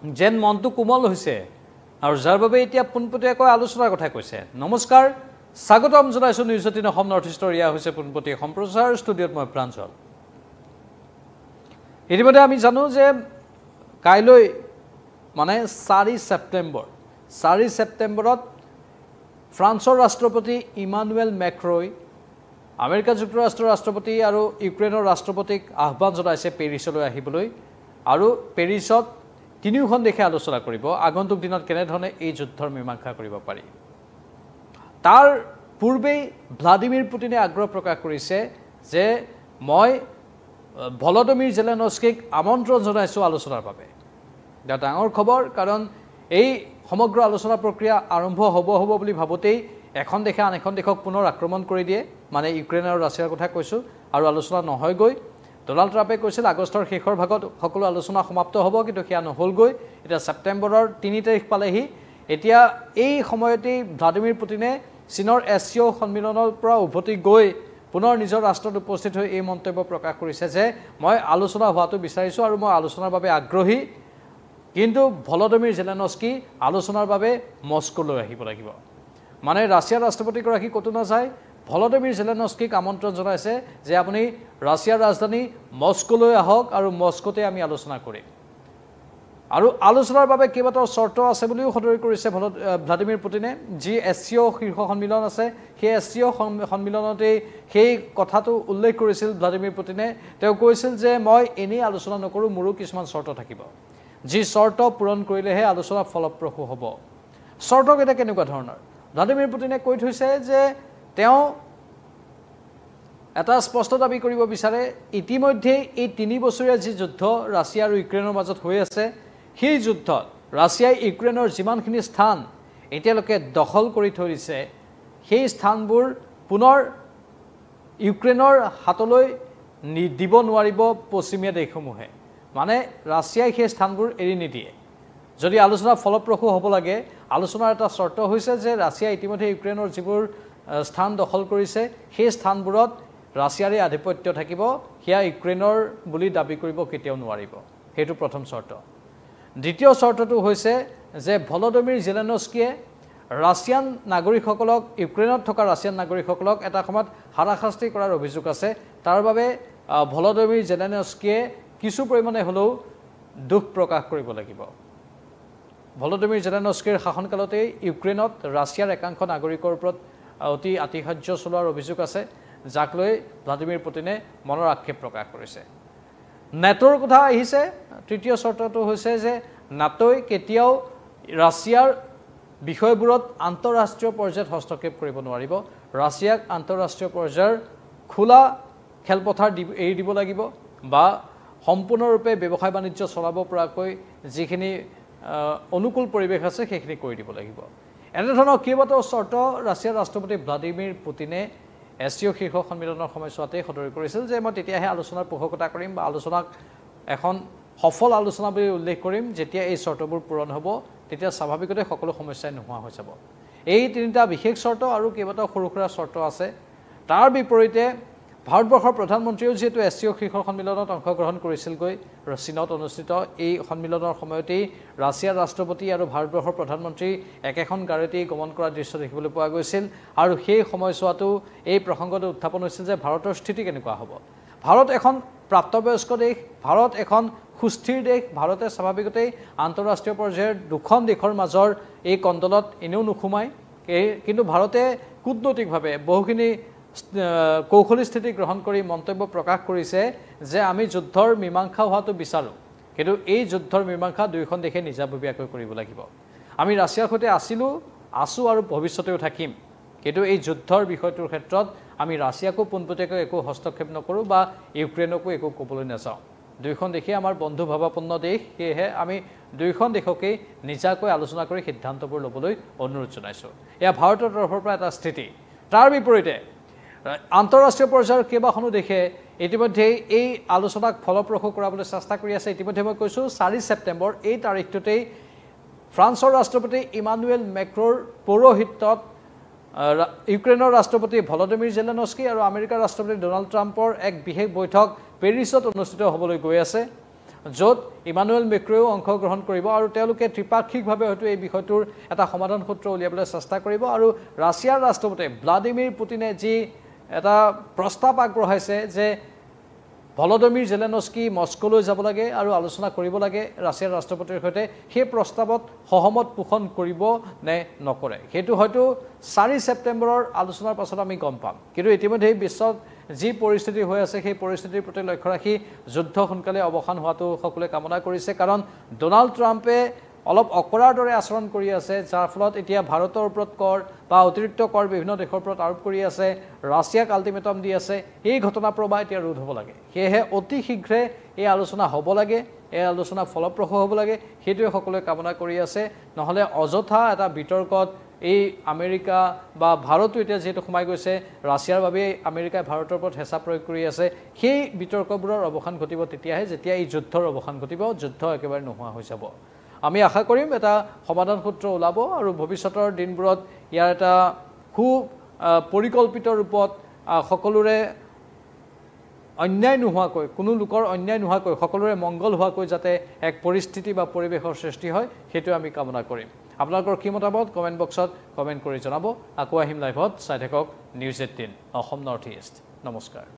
যেন মনটো কোমল হৈছে আৰু যাৰ বাবে এতিয়া পোনপটীয়াকৈ আলোচনাৰ কথা কৈছে। নমস্কাৰ, স্বাগতম জনাইছোঁ নিউজ 18 অসম নৰ্থ ইষ্টৰ এয়া হৈছে পোনপটীয়া সম্প্ৰচাৰ। ষ্টুডিঅ'ত মই প্ৰাঞ্জল। ইতিমধ্যে আমি জানো যে কাইলৈ মানে 4 ছেপ্টেম্বৰত ফ্ৰান্সৰ ৰাষ্ট্ৰপতি ইমানুৱেল মেক্ৰই আমেৰিকা যুক্তৰাষ্ট্ৰৰ ৰাষ্ট্ৰপতি আৰু ইউক্ৰেইনৰ ৰাষ্ট্ৰপতিক আহ্বান জনাইছে পেৰিছলৈ আহিবলৈ আৰু পেৰিছত তিনিওখন দেশে আলোচনা কৰিব আগন্তুক দিনত কেনেধৰণে এই যুদ্ধৰ মীমাংসা কৰিব পাৰি। তাৰ পূৰ্বেই ভ্লাদিমিৰ পুটিনে আগ্ৰহ প্ৰকাশ কৰিছে যে মই ভলদিমিৰ জেলেনস্কিক আমন্ত্ৰণ জনাইছোঁ আলোচনাৰ বাবে। এটা ডাঙৰ খবৰ, কাৰণ এই সমগ্ৰ আলোচনা প্ৰক্ৰিয়া আৰম্ভ হ'ব বুলি ভাবোঁতেই এখন দেশে আন এখন দেশক পুনৰ আক্ৰমণ কৰি দিয়ে, মানে ইউক্ৰেইন আৰু ৰাছিয়াৰ কথা কৈছোঁ, আৰু আলোচনা নহয়গৈ। ডনাল্ড ট্ৰাম্পে কৈছিল আগষ্টৰ শেষৰ ভাগত সকলো আলোচনা সমাপ্ত হ'ব, কিন্তু সেয়া নহ'লগৈ। এতিয়া ছেপ্টেম্বৰৰ 3 তাৰিখ পালেহি। এতিয়া এই সময়তেই ভ্লাদিমিৰ পুটিনে চীনৰ SCO সন্মিলনৰ পৰা উভতি গৈ পুনৰ নিজৰ ৰাষ্ট্ৰত উপস্থিত হৈ এই মন্তব্য প্ৰকাশ কৰিছে যে মই আলোচনা হোৱাটো বিচাৰিছোঁ আৰু মই আলোচনাৰ বাবে আগ্ৰহী, কিন্তু ভলদিমিৰ জেলেনস্কি আলোচনাৰ বাবে মস্কোলৈ আহিব লাগিব। মানে ৰাছিয়াৰ ৰাষ্ট্ৰপতিগৰাকী ক'তো নাযায়, ভলদিমিৰ জেলেনস্কিক আমন্ত্ৰণ জনাইছে যে আপুনি ৰাছিয়াৰ ৰাজধানী মস্কোলৈ আহক আৰু মস্কোতে আমি আলোচনা কৰিম। আৰু আলোচনাৰ বাবে কেইবাটাও চৰ্ত আছে বুলিও সদৰি কৰিছে ভ্লাদিমিৰ পুটিনে। যি SCO শীৰ্ষ সন্মিলন আছে, সেই SCO সন্মিলনতেই সেই কথাটো উল্লেখ কৰিছিল ভ্লাদিমিৰ পুটিনে। তেওঁ কৈছিল যে মই এনেই আলোচনা নকৰোঁ, মোৰো কিছুমান চৰ্ত থাকিব, যি চৰ্ত পূৰণ কৰিলেহে আলোচনা ফলপ্ৰসূ হ'ব। চৰ্তকেইটা কেনেকুৱা ধৰণৰ? ভ্লাদিমিৰ পুটিনে কৈ থৈছে যে তেওঁ এটা স্পষ্ট দাবী কৰিব বিচাৰে, ইতিমধ্যেই এই 3 বছৰীয়া যি যুদ্ধ ৰাছিয়া আৰু ইউক্ৰেইনৰ মাজত হৈ আছে, সেই যুদ্ধত ৰাছিয়াই ইউক্ৰেইনৰ যিমানখিনি স্থান এতিয়ালৈকে দখল কৰি থৈ দিছে, সেই স্থানবোৰ পুনৰ ইউক্ৰেইনৰ হাতলৈ দিব নোৱাৰিব পশ্চিমীয়া দেশসমূহে। মানে ৰাছিয়াই সেই স্থানবোৰ এৰি নিদিয়ে। যদি আলোচনা ফলপ্ৰসূ হ'ব লাগে, আলোচনাৰ এটা চৰ্ত হৈছে যে ৰাছিয়াই ইতিমধ্যে ইউক্ৰেইনৰ যিবোৰ স্থান দখল কৰিছে, সেই স্থানবোৰত ৰাছিয়াৰে আধিপত্য থাকিব, সেয়া ইউক্ৰেইনৰ বুলি দাবী কৰিব কেতিয়াও নোৱাৰিব। সেইটো প্ৰথম চৰ্ত। দ্বিতীয় চৰ্তটো হৈছে যে ভলদিমিৰ জেলেনস্কিয়ে ৰাছিয়ান নাগৰিকসকলক, ইউক্ৰেইনত থকা ৰাছিয়ান নাগৰিকসকলক এটা সময়ত হাৰাশাস্তি কৰাৰ অভিযোগ আছে। তাৰ বাবে ভলদিমিৰ জেলেনস্কিয়ে কিছু পৰিমাণে হ'লেও দুখ প্ৰকাশ কৰিব লাগিব। ভলদিমিৰ জেলেনস্কিৰ শাসনকালতেই ইউক্ৰেইনত ৰাছিয়াৰ একাংশ নাগৰিকৰ ওপৰত অতি আতিশয্য চলোৱাৰ অভিযোগ আছে, যাক লৈ ভ্লাদিমিৰ পুটিনে মনৰ আক্ষেপ প্ৰকাশ কৰিছে। নেটোৰ কথা আহিছে। তৃতীয় চৰ্তটো হৈছে যে নাটোই কেতিয়াও ৰাছিয়াৰ বিষয়বোৰত আন্তঃৰাষ্ট্ৰীয় পৰ্যায়ত হস্তক্ষেপ কৰিব নোৱাৰিব। ৰাছিয়াক আন্তঃৰাষ্ট্ৰীয় পৰ্যায়ৰ খোলা খেলপথাৰ এৰি দিব লাগিব, বা সম্পূৰ্ণৰূপে ব্যৱসায় বাণিজ্য চলাব পৰাকৈ যিখিনি অনুকূল পৰিৱেশ আছে সেইখিনি কৰি দিব লাগিব। এনেধৰণৰ কেইবাটাও চৰ্ত ৰাছিয়াৰ ৰাষ্ট্ৰপতি ভ্লাদিমিৰ পুটিনে SCO শীৰ্ষ সন্মিলনৰ সময়ছোৱাতেই সদৰি কৰিছিল যে মই তেতিয়াহে আলোচনাৰ পোষকতা কৰিম বা আলোচনাক এখন সফল আলোচনা বুলি উল্লেখ কৰিম যেতিয়া এই চৰ্তবোৰ পূৰণ হ'ব, তেতিয়া স্বাভাৱিকতে সকলো সমস্যাই নোহোৱা হৈ যাব। এই 3টা বিশেষ চৰ্ত আৰু কেইবাটাও সৰু সুৰা চৰ্ত আছে। তাৰ বিপৰীতে ভাৰতবৰ্ষৰ প্ৰধানমন্ত্ৰীয়েও যিহেতু SCO শীৰ্ষ সন্মিলনত অংশগ্ৰহণ কৰিছিলগৈ, চীনত অনুষ্ঠিত এই সন্মিলনৰ সময়তেই ৰাছিয়াৰ ৰাষ্ট্ৰপতি আৰু ভাৰতবৰ্ষৰ প্ৰধানমন্ত্ৰী একেখন গাড়ীতেই গমন কৰাৰ দৃশ্য দেখিবলৈ পোৱা গৈছিল। আৰু সেই সময়ছোৱাতো এই প্ৰসংগটো উত্থাপন হৈছিল যে ভাৰতৰ স্থিতি কেনেকুৱা হ'ব। ভাৰত এখন প্ৰাপ্তবয়স্ক দেশ, ভাৰত এখন সুস্থিৰ দেশ। ভাৰতে স্বাভাৱিকতেই আন্তঃৰাষ্ট্ৰীয় পৰ্যায়ৰ দুখন দেশৰ মাজৰ এই কণ্ডলত এনেও নোসোমায়, কিন্তু ভাৰতে কূটনৈতিকভাৱে বহুখিনি কৌশলী স্থিতি গ্ৰহণ কৰি মন্তব্য প্ৰকাশ কৰিছে যে আমি যুদ্ধৰ মীমাংসা হোৱাটো বিচাৰোঁ, কিন্তু এই যুদ্ধৰ মীমাংসা দুয়োখন দেশে নিজাববীয়াকৈ কৰিব লাগিব। আমি ৰাছিয়াৰ সৈতে আছোঁ আৰু ভৱিষ্যতেও থাকিম, কিন্তু এই যুদ্ধৰ বিষয়টোৰ ক্ষেত্ৰত আমি ৰাছিয়াকো পোনপটীয়াকৈ একো হস্তক্ষেপ নকৰোঁ বা ইউক্ৰেইনকো একো ক'বলৈ নাযাওঁ। দুয়োখন দেশেই আমাৰ বন্ধুভাৱাপন্ন দেশ, সেয়েহে আমি দুয়োখন দেশকেই নিজাকৈ আলোচনা কৰি সিদ্ধান্তবোৰ ল'বলৈ অনুৰোধ জনাইছোঁ। এয়া ভাৰতৰ তৰফৰ পৰা এটা স্থিতি। তাৰ বিপৰীতে আন্তঃৰাষ্ট্ৰীয় পৰ্যায়ৰ কেইবাখনো দেশে ইতিমধ্যেই এই আলোচনাক ফলপ্ৰসূ কৰাবলৈ চেষ্টা কৰি আছে। ইতিমধ্যে মই কৈছোঁ 4 ছেপ্টেম্বৰ এই তাৰিখটোতেই ফ্ৰান্সৰ ৰাষ্ট্ৰপতি ইমানুৱেল মেক্ৰ'ৰ পৌৰোহিত্যত ইউক্ৰেইনৰ ৰাষ্ট্ৰপতি ভলদিমিৰ জেলেনস্কি আৰু আমেৰিকাৰ ৰাষ্ট্ৰপতি ডনাল্ড ট্ৰাম্পৰ এক বিশেষ বৈঠক পেৰিছত অনুষ্ঠিত হ'বলৈ গৈ আছে। য'ত ইমানুৱেল মেক্ৰ'ও অংশগ্ৰহণ কৰিব আৰু তেওঁলোকে ত্ৰিপাক্ষিকভাৱে হয়তো এই বিষয়টোৰ এটা সমাধান সূত্ৰ উলিয়াবলৈ চেষ্টা কৰিব আৰু ৰাছিয়াৰ ৰাষ্ট্ৰপতি ভ্লাদিমিৰ পুটিনে যি এটা প্ৰস্তাৱ আগবঢ়াইছে যে ভলডমিৰ জেলেনস্কি মস্কোলৈ যাব লাগে আৰু আলোচনা কৰিব লাগে ৰাছিয়াৰ ৰাষ্ট্ৰপতিৰ সৈতে সেই প্ৰস্তাৱত সহমত পোষণ কৰিব নে নকৰে সেইটো হয়তো 4 ছেপ্টেম্বৰৰ আলোচনাৰ পাছত আমি গম পাম কিন্তু ইতিমধ্যে বিশ্বত যি পৰিস্থিতি হৈ আছে সেই পৰিস্থিতিৰ প্ৰতি লক্ষ্য ৰাখি যুদ্ধ সোনকালে অৱসান হোৱাটো সকলোৱে কামনা কৰিছে কাৰণ ডোনাল্ড ট্ৰাম্পে অলপ অকৰাৰ দৰে আচৰণ কৰি আছে যাৰ ফলত এতিয়া ভাৰতৰ ওপৰত কৰ বা অতিৰিক্ত কৰ বিভিন্ন দেশৰ ওপৰত আৰোপ কৰি আছে ৰাছিয়াক আল্টিমেটাম দি আছে এই ঘটনা প্ৰবাহ এতিয়া ৰোধ হ'ব লাগে সেয়েহে অতি শীঘ্ৰে এই আলোচনা হ'ব লাগে এই আলোচনা ফলপ্ৰসূ হ'ব লাগে সেইটোৱে সকলোৱে কামনা কৰি আছে নহ'লে অযথা এটা বিতৰ্কত এই আমেৰিকা বা ভাৰতো এতিয়া যেহেতু সোমাই গৈছে ৰাছিয়াৰ বাবে আমেৰিকাই ভাৰতৰ ওপৰত হেঁচা প্ৰয়োগ কৰি আছে সেই বিতৰ্কবোৰৰ অৱসান ঘটিব তেতিয়াহে যেতিয়া এই যুদ্ধৰ অৱসান ঘটিব যুদ্ধ একেবাৰে নোহোৱা হৈ যাব আমি আশা কৰিম এটা সমাধান সূত্ৰ ওলাব আৰু ভৱিষ্যতৰ দিনবোৰত ইয়াৰ এটা পৰিকল্পিত ৰূপত সকলোৰে অন্যায় নোহোৱাকৈ কোনো লোকৰ অন্যায় নোহোৱাকৈ সকলোৰে মংগল হোৱাকৈ যাতে এক পৰিস্থিতি বা পৰিৱেশৰ সৃষ্টি হয় সেইটো আমি কামনা কৰিম আপোনালোকৰ কি মতামত কমেণ্ট বক্সত কমেণ্ট কৰি জনাব আকৌ আহিম লাইভত চাই থাকক নিউজ 18 অসম নৰ্থ ইষ্ট নমস্কাৰ